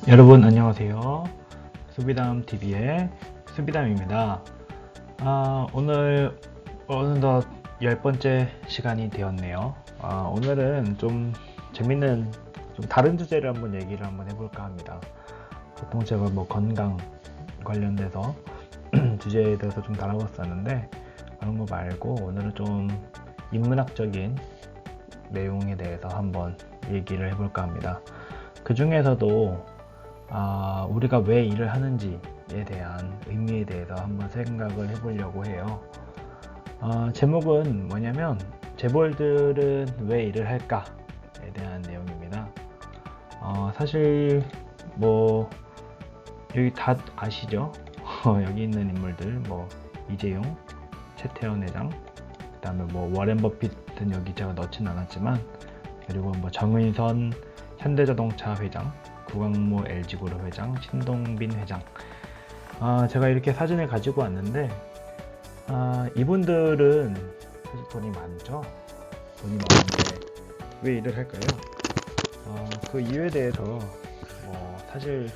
여러분 안녕하세요. 수비담TV의 수비담입니다. 오늘 어느덧 10번째 시간이 되었네요. 오늘은 좀 재밌는 좀 다른 주제를 한번 해볼까 합니다. 보통 제가 뭐 건강 관련돼서 주제에 대해서 좀 다뤄봤었는데 그런 거 말고 오늘은 좀 인문학적인 내용에 대해서 한번 얘기를 해볼까 합니다. 그 중에서도 우리가 왜 일을 하는지에 대한 의미에 대해서 한번 생각을 해보려고 해요. 제목은 뭐냐면 재벌들은 왜 일을 할까에 대한 내용입니다. 사실 뭐 여기 다 아시죠? 여기 있는 인물들 뭐 이재용, 최태원 회장, 그다음에 뭐 워렌 버핏은 여기 제가 넣진 않았지만 그리고 뭐 정의선 현대자동차 회장, 구광모 LG그룹 회장, 신동빈 회장. 제가 이렇게 사진을 가지고 왔는데 이분들은 사실 돈이 많죠. 돈이 많은데 왜 일을 할까요? 그 이유에 대해서 사실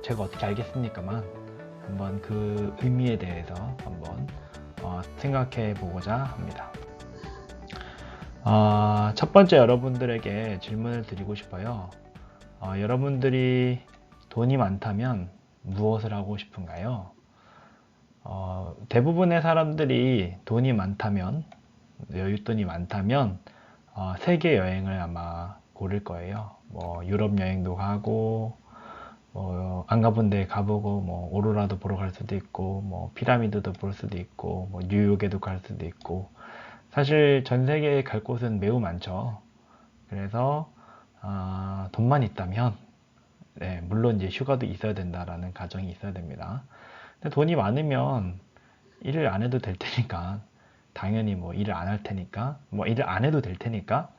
제가 어떻게 알겠습니까만 한번 그 의미에 대해서 한번 생각해 보고자 합니다. 첫 번째 여러분들에게 질문을 드리고 싶어요. 여러분들이 돈이 많다면 무엇을 하고 싶은가요? 대부분의 사람들이 돈이 많다면, 여윳돈이 많다면, 세계 여행을 아마 고를 거예요. 뭐, 유럽 여행도 가고, 안 가본 데 가보고, 뭐, 오로라도 보러 갈 수도 있고, 뭐, 피라미드도 볼 수도 있고, 뭐, 뉴욕에도 갈 수도 있고, 사실 전 세계에 갈 곳은 매우 많죠. 그래서, 돈만 있다면, 네, 물론 이제 휴가도 있어야 된다라는 가정이 있어야 됩니다. 근데 돈이 많으면 일을 안 해도 될 테니까, 당연히 뭐 일을 안 할 테니까, 뭐 일을 안 해도 될 테니까,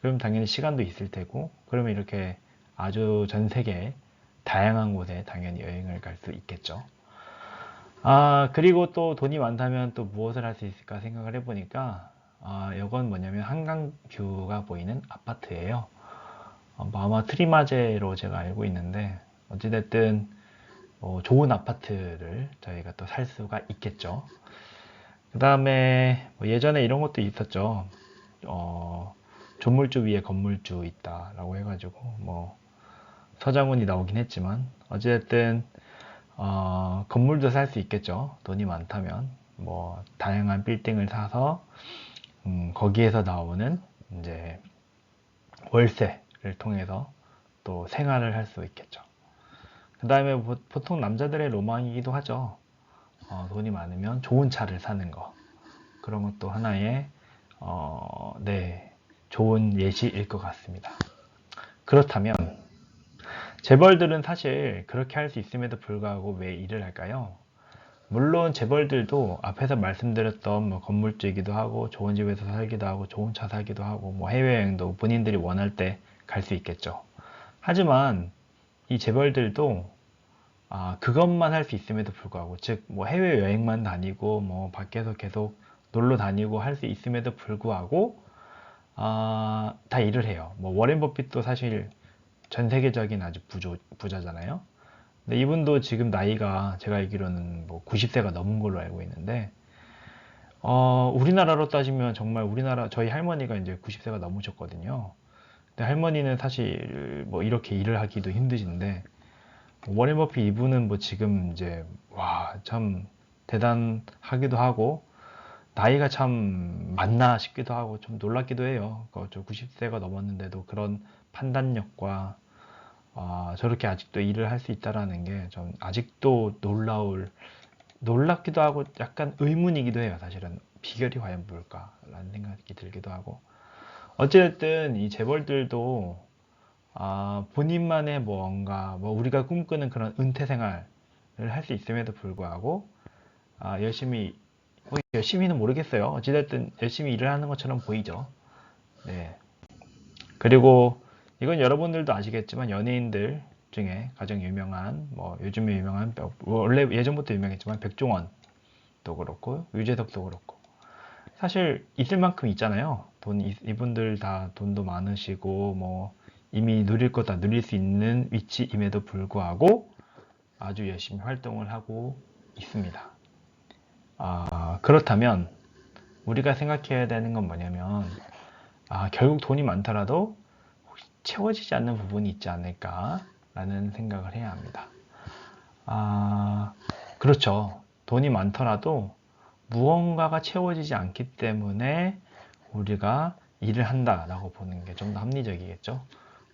그럼 당연히 시간도 있을 테고, 그러면 이렇게 아주 전 세계 다양한 곳에 당연히 여행을 갈 수 있겠죠. 그리고 또 돈이 많다면 또 무엇을 할 수 있을까 생각을 해보니까, 이건 뭐냐면 한강뷰가 보이는 아파트예요. 뭐 아마 트리마제로 제가 알고 있는데, 어찌됐든 좋은 아파트를 저희가 또 살 수가 있겠죠. 그 다음에 예전에 이런 것도 있었죠. 조물주 위에 건물주 있다라고 해가지고 뭐 서장훈이 나오긴 했지만 어찌됐든 건물도 살 수 있겠죠. 돈이 많다면 뭐 다양한 빌딩을 사서 거기에서 나오는 이제 월세를 통해서 또 생활을 할 수 있겠죠. 그 다음에 보통 남자들의 로망이기도 하죠. 돈이 많으면 좋은 차를 사는 거. 그런 것도 하나의, 네, 좋은 예시일 것 같습니다. 그렇다면, 재벌들은 사실 그렇게 할 수 있음에도 불구하고 왜 일을 할까요? 물론 재벌들도 앞에서 말씀드렸던 뭐 건물주이기도 하고, 좋은 집에서 살기도 하고, 좋은 차 사기도 하고, 뭐 해외여행도 본인들이 원할 때 갈 수 있겠죠. 하지만 이 재벌들도 그것만 할 수 있음에도 불구하고, 즉, 뭐 해외여행만 다니고, 뭐 밖에서 계속 놀러 다니고 할 수 있음에도 불구하고, 다 일을 해요. 뭐 워렌 버핏도 사실 전 세계적인 아주 부자잖아요. 근데 이분도 지금 나이가 제가 알기로는 뭐 90세가 넘은 걸로 알고 있는데, 우리나라로 따지면 정말 우리나라, 저희 할머니가 이제 90세가 넘으셨거든요. 근데 할머니는 사실 뭐 이렇게 일을 하기도 힘드신데, 워렌 버핏 이분은 뭐 지금 이제 와 참 대단하기도 하고 나이가 참 많나 싶기도 하고 좀 놀랍기도 해요. 저 90세가 넘었는데도 그런 판단력과 저렇게 아직도 일을 할 수 있다라는 게 좀 아직도 놀랍기도 하고 약간 의문이기도 해요. 사실은 비결이 과연 뭘까라는 생각이 들기도 하고 어쨌든 이 재벌들도 본인만의 뭔가, 뭐 우리가 꿈꾸는 그런 은퇴 생활을 할 수 있음에도 불구하고, 열심히, 뭐 열심히는 모르겠어요. 어찌됐든 열심히 일을 하는 것처럼 보이죠. 네. 그리고 이건 여러분들도 아시겠지만 연예인들 중에 가장 유명한, 뭐 요즘에 유명한, 원래 예전부터 유명했지만 백종원도 그렇고, 유재석도 그렇고. 사실 있을 만큼 있잖아요. 이분들 다 돈도 많으시고, 뭐 이미 누릴 것 다 누릴 수 있는 위치임에도 불구하고 아주 열심히 활동을 하고 있습니다. 그렇다면 우리가 생각해야 되는 건 뭐냐면 결국 돈이 많더라도 혹시 채워지지 않는 부분이 있지 않을까라는 생각을 해야 합니다. 그렇죠. 돈이 많더라도 무언가가 채워지지 않기 때문에 우리가 일을 한다라고 보는 게 좀 더 합리적이겠죠.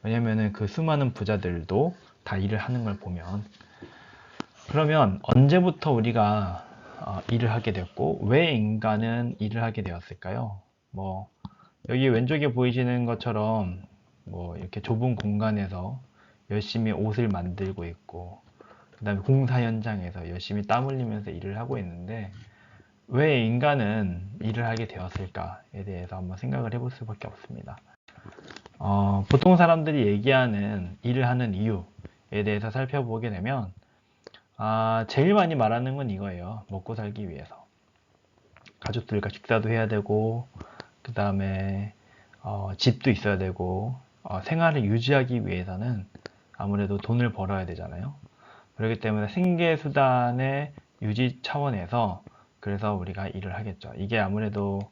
왜냐면은 그 수많은 부자들도 다 일을 하는 걸 보면, 그러면 언제부터 우리가 일을 하게 됐고 왜 인간은 일을 하게 되었을까요? 뭐 여기 왼쪽에 보이시는 것처럼 뭐 이렇게 좁은 공간에서 열심히 옷을 만들고 있고, 그 다음에 공사 현장에서 열심히 땀 흘리면서 일을 하고 있는데 왜 인간은 일을 하게 되었을까에 대해서 한번 생각을 해볼 수밖에 없습니다. 보통 사람들이 얘기하는 일을 하는 이유에 대해서 살펴보게 되면 제일 많이 말하는 건 이거예요. 먹고 살기 위해서. 가족들과 식사도 해야 되고, 그 다음에 집도 있어야 되고, 생활을 유지하기 위해서는 아무래도 돈을 벌어야 되잖아요. 그렇기 때문에 생계수단의 유지 차원에서 그래서 우리가 일을 하겠죠. 이게 아무래도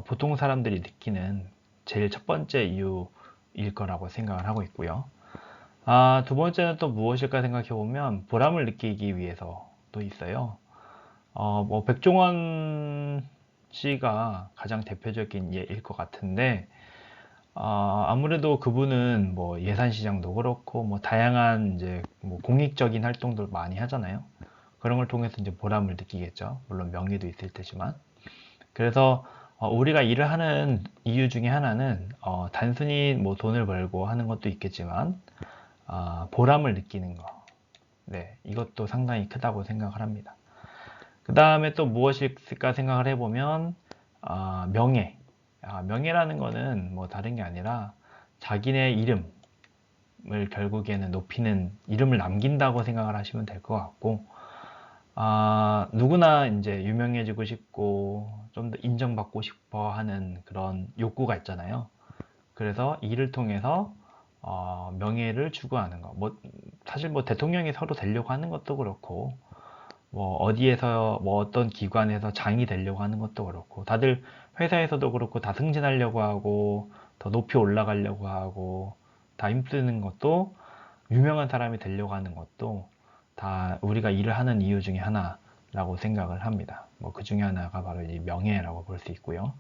보통 사람들이 느끼는 제일 첫 번째 이유일 거라고 생각을 하고 있고요. 두 번째는 또 무엇일까 생각해 보면 보람을 느끼기 위해서도 있어요. 뭐 백종원 씨가 가장 대표적인 예일 것 같은데, 아무래도 그분은 뭐 예산시장도 그렇고 뭐 다양한 이제 뭐 공익적인 활동들 많이 하잖아요. 그런 걸 통해서 이제 보람을 느끼겠죠. 물론 명예도 있을 테지만. 그래서 우리가 일을 하는 이유 중에 하나는 단순히 뭐 돈을 벌고 하는 것도 있겠지만 보람을 느끼는 거. 네, 이것도 상당히 크다고 생각을 합니다. 그 다음에 또 무엇이 있을까 생각을 해보면 명예. 명예라는 거는 뭐 다른 게 아니라 자기네 이름을 결국에는 높이는, 이름을 남긴다고 생각을 하시면 될 것 같고, 누구나 이제 유명해지고 싶고 좀 더 인정받고 싶어 하는 그런 욕구가 있잖아요. 그래서 일을 통해서 명예를 추구하는 거. 뭐 사실 뭐 대통령이 서로 되려고 하는 것도 그렇고, 뭐 어디에서 뭐 어떤 기관에서 장이 되려고 하는 것도 그렇고, 다들 회사에서도 그렇고 다 승진하려고 하고 더 높이 올라가려고 하고 다 힘쓰는 것도, 유명한 사람이 되려고 하는 것도 다 우리가 일을 하는 이유 중에 하나라고 생각을 합니다. 뭐 그 중에 하나가 바로 이 명예라고 볼 수 있고요.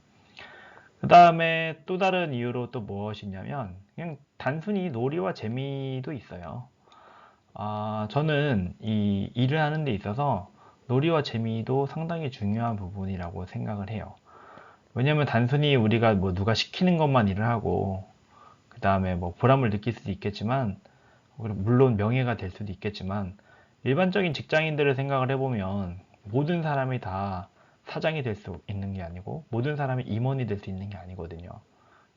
그 다음에 또 다른 이유로 또 무엇이냐면 그냥 단순히 놀이와 재미도 있어요. 저는 이 일을 하는 데 있어서 놀이와 재미도 상당히 중요한 부분이라고 생각을 해요. 왜냐면 단순히 우리가 뭐 누가 시키는 것만 일을 하고, 그 다음에 뭐 보람을 느낄 수도 있겠지만, 물론 명예가 될 수도 있겠지만, 일반적인 직장인들을 생각을 해보면 모든 사람이 다 사장이 될 수 있는 게 아니고, 모든 사람이 임원이 될 수 있는 게 아니거든요.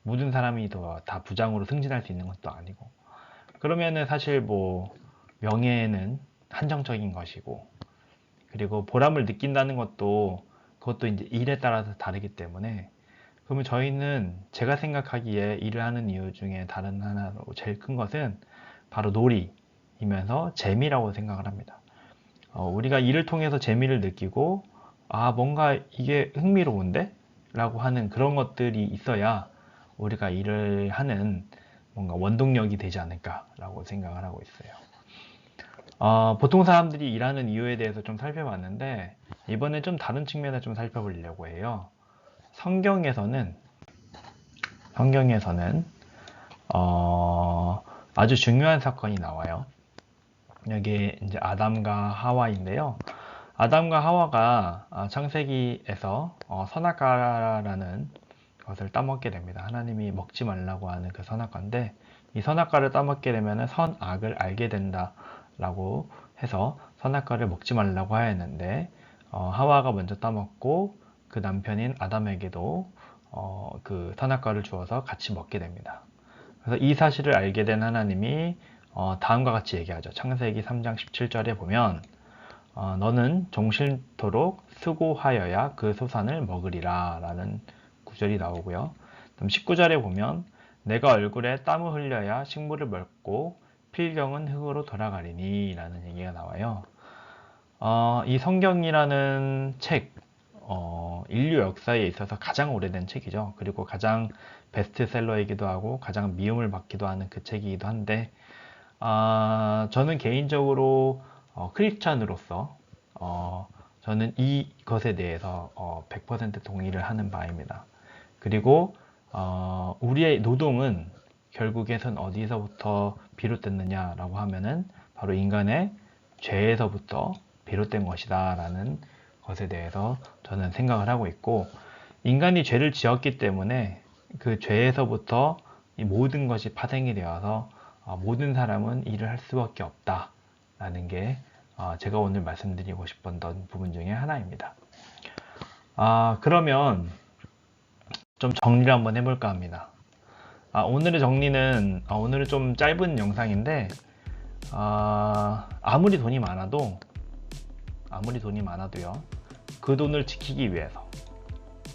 모든 사람이 다 부장으로 승진할 수 있는 것도 아니고. 그러면은 사실 뭐 명예는 한정적인 것이고, 그리고 보람을 느낀다는 것도 그것도 이제 일에 따라서 다르기 때문에, 그러면 저희는 제가 생각하기에 일을 하는 이유 중에 다른 하나로 제일 큰 것은 바로 놀이이면서 재미라고 생각을 합니다. 우리가 일을 통해서 재미를 느끼고 뭔가 이게 흥미로운데? 라고 하는 그런 것들이 있어야 우리가 일을 하는 뭔가 원동력이 되지 않을까라고 생각을 하고 있어요. 보통 사람들이 일하는 이유에 대해서 좀 살펴봤는데 이번에 좀 다른 측면을 좀 살펴보려고 해요. 성경에서는 아주 중요한 사건이 나와요. 여기 이제 아담과 하와인데요. 아담과 하와가 창세기에서 선악과라는 것을 따먹게 됩니다. 하나님이 먹지 말라고 하는 그 선악과인데, 이 선악과를 따먹게 되면 선악을 알게 된다라고 해서 선악과를 먹지 말라고 하였는데, 하와가 먼저 따먹고 그 남편인 아담에게도 그 선악과를 주어서 같이 먹게 됩니다. 그래서 이 사실을 알게 된 하나님이 다음과 같이 얘기하죠. 창세기 3장 17절에 보면 너는 종실토록 수고하여야 그 소산을 먹으리라 라는 구절이 나오고요. 그럼 19절에 보면 내가 얼굴에 땀을 흘려야 식물을 먹고 필경은 흙으로 돌아가리니 라는 얘기가 나와요. 이 성경이라는 책, 인류 역사에 있어서 가장 오래된 책이죠. 그리고 가장 베스트셀러이기도 하고 가장 미움을 받기도 하는 그 책이기도 한데, 저는 개인적으로 크리스찬으로서 저는 이것에 대해서 100% 동의를 하는 바입니다. 그리고 우리의 노동은 결국에선 어디서부터 비롯됐느냐라고 하면은 바로 인간의 죄에서부터 비롯된 것이다 라는 것에 대해서 저는 생각을 하고 있고, 인간이 죄를 지었기 때문에 그 죄에서부터 이 모든 것이 파생이 되어서 모든 사람은 일을 할 수밖에 없다 라는 게 제가 오늘 말씀드리고 싶었던 부분 중에 하나입니다. 그러면 좀 정리를 한번 해볼까 합니다. 오늘의 정리는 오늘은 좀 짧은 영상인데, 아무리 돈이 많아도요, 그 돈을 지키기 위해서,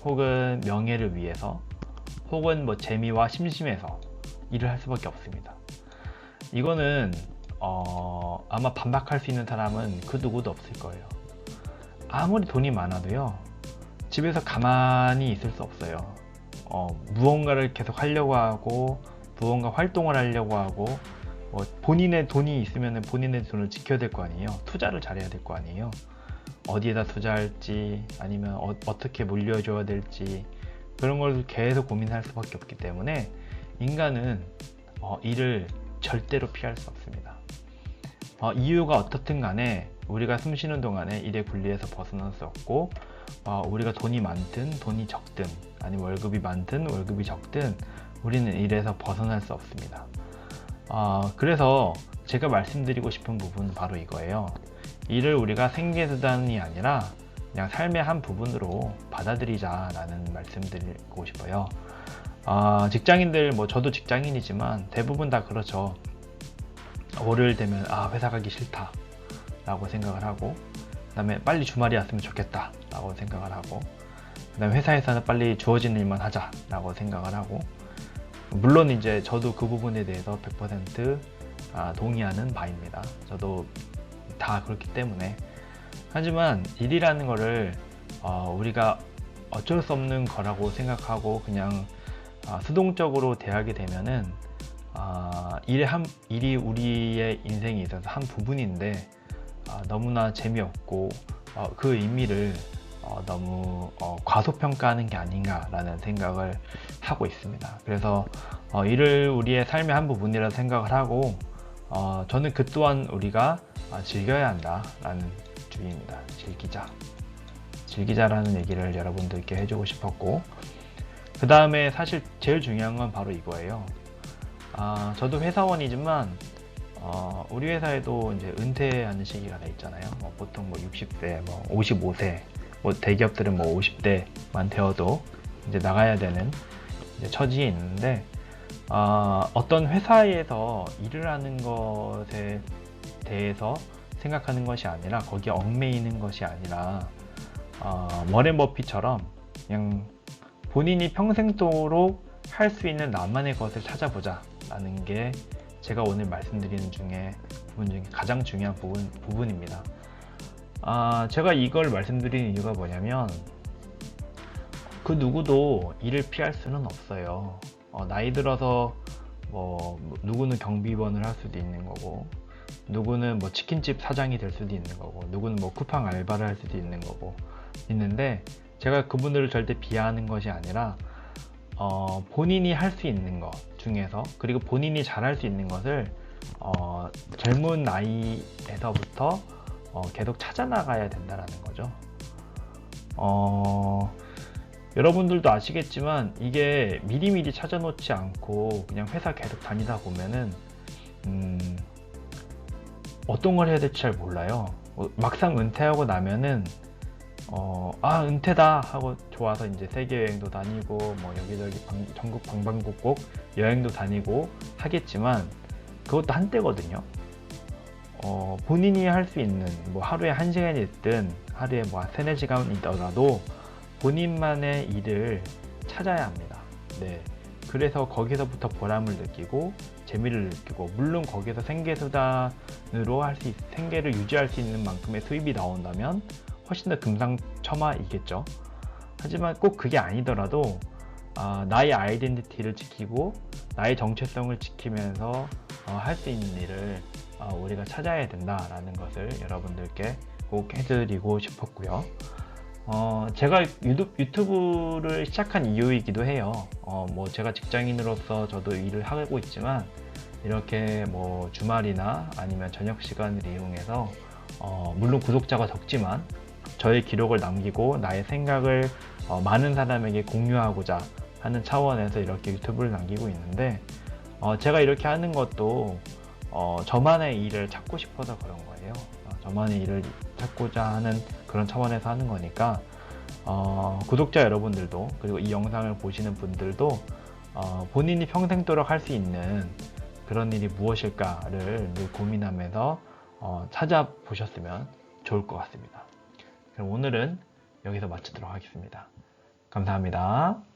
혹은 명예를 위해서, 혹은 뭐 재미와 심심해서 일을 할 수밖에 없습니다. 이거는 아마 반박할 수 있는 사람은 그 누구도 없을 거예요. 아무리 돈이 많아도요, 집에서 가만히 있을 수 없어요. 무언가를 계속 하려고 하고, 무언가 활동을 하려고 하고, 본인의 돈이 있으면 본인의 돈을 지켜야 될 거 아니에요. 투자를 잘해야 될 거 아니에요. 어디에다 투자할지, 아니면 어떻게 물려줘야 될지, 그런 걸 계속 고민할 수밖에 없기 때문에 인간은 일을 절대로 피할 수 없습니다. 이유가 어떻든 간에 우리가 숨 쉬는 동안에 일의 굴리에서 벗어날 수 없고, 우리가 돈이 많든 돈이 적든, 아니면 월급이 많든 월급이 적든 우리는 일에서 벗어날 수 없습니다. 그래서 제가 말씀드리고 싶은 부분은 바로 이거예요. 일을 우리가 생계수단이 아니라 그냥 삶의 한 부분으로 받아들이자라는 말씀드리고 싶어요. 직장인들, 저도 직장인이지만 대부분 다 그렇죠. 월요일 되면 회사 가기 싫다 라고 생각을 하고, 그 다음에 빨리 주말이 왔으면 좋겠다 라고 생각을 하고, 그 다음에 회사에서는 빨리 주어진 일만 하자 라고 생각을 하고, 물론 이제 저도 그 부분에 대해서 100% 동의하는 바입니다. 저도 다 그렇기 때문에. 하지만 일이라는 거를 우리가 어쩔 수 없는 거라고 생각하고 그냥 수동적으로 대하게 되면은 일이 우리의 인생에 있어서 한 부분인데 너무나 재미없고 그 의미를 너무 과소평가하는 게 아닌가라는 생각을 하고 있습니다. 그래서 일을 우리의 삶의 한 부분이라 생각을 하고, 저는 그 또한 우리가 즐겨야 한다라는 주의입니다. 즐기자라는 얘기를 여러분들께 해주고 싶었고, 그 다음에 사실 제일 중요한 건 바로 이거예요. 저도 회사원이지만 우리 회사에도 이제 은퇴하는 시기가 다 있잖아요. 보통 60세, 55세, 대기업들은 50대만 되어도 이제 나가야 되는 이제 처지에 있는데, 어떤 회사에서 일을 하는 것에 대해서 생각하는 것이 아니라, 거기에 얽매이는 것이 아니라, 워렌 버핏처럼 그냥 본인이 평생도록 할 수 있는 나만의 것을 찾아보자 라는 게 제가 오늘 말씀드리는 부분 중에 가장 중요한 부분입니다. 제가 이걸 말씀드리는 이유가 뭐냐면, 그 누구도 일을 피할 수는 없어요. 나이 들어서 누구는 경비원을 할 수도 있는 거고, 누구는 치킨집 사장이 될 수도 있는 거고, 누구는 쿠팡 알바를 할 수도 있는 거고 있는데, 제가 그분들을 절대 비하하는 것이 아니라 본인이 할 수 있는 것 중에서, 그리고 본인이 잘할 수 있는 것을 젊은 나이에서부터 계속 찾아 나가야 된다라는 거죠. 여러분들도 아시겠지만 이게 미리미리 찾아놓지 않고 그냥 회사 계속 다니다 보면은 어떤 걸 해야 될지 잘 몰라요. 막상 은퇴하고 나면은 은퇴다 하고 좋아서 이제 세계 여행도 다니고 여기저기 전국 방방곡곡 여행도 다니고 하겠지만, 그것도 한때거든요. 본인이 할 수 있는 하루에 1시간이 있든 하루에 3-4시간이더라도 본인만의 일을 찾아야 합니다. 네. 그래서 거기서부터 보람을 느끼고 재미를 느끼고, 물론 거기서 생계수단으로 생계를 유지할 수 있는 만큼의 수입이 나온다면 훨씬 더 금상첨화이겠죠. 하지만 꼭 그게 아니더라도 나의 아이덴티티를 지키고 나의 정체성을 지키면서 할 수 있는 일을 우리가 찾아야 된다라는 것을 여러분들께 꼭 해드리고 싶었고요. 제가 유튜브를 시작한 이유이기도 해요. 뭐 제가 직장인으로서 저도 일을 하고 있지만, 이렇게 뭐 주말이나 아니면 저녁 시간을 이용해서 물론 구독자가 적지만 저의 기록을 남기고 나의 생각을 많은 사람에게 공유하고자 하는 차원에서 이렇게 유튜브를 남기고 있는데, 제가 이렇게 하는 것도 저만의 일을 찾고 싶어서 그런 거예요. 저만의 일을 찾고자 하는 그런 차원에서 하는 거니까, 구독자 여러분들도, 그리고 이 영상을 보시는 분들도 본인이 평생도록 할 수 있는 그런 일이 무엇일까를 늘 고민하면서 찾아보셨으면 좋을 것 같습니다. 그럼 오늘은 여기서 마치도록 하겠습니다. 감사합니다.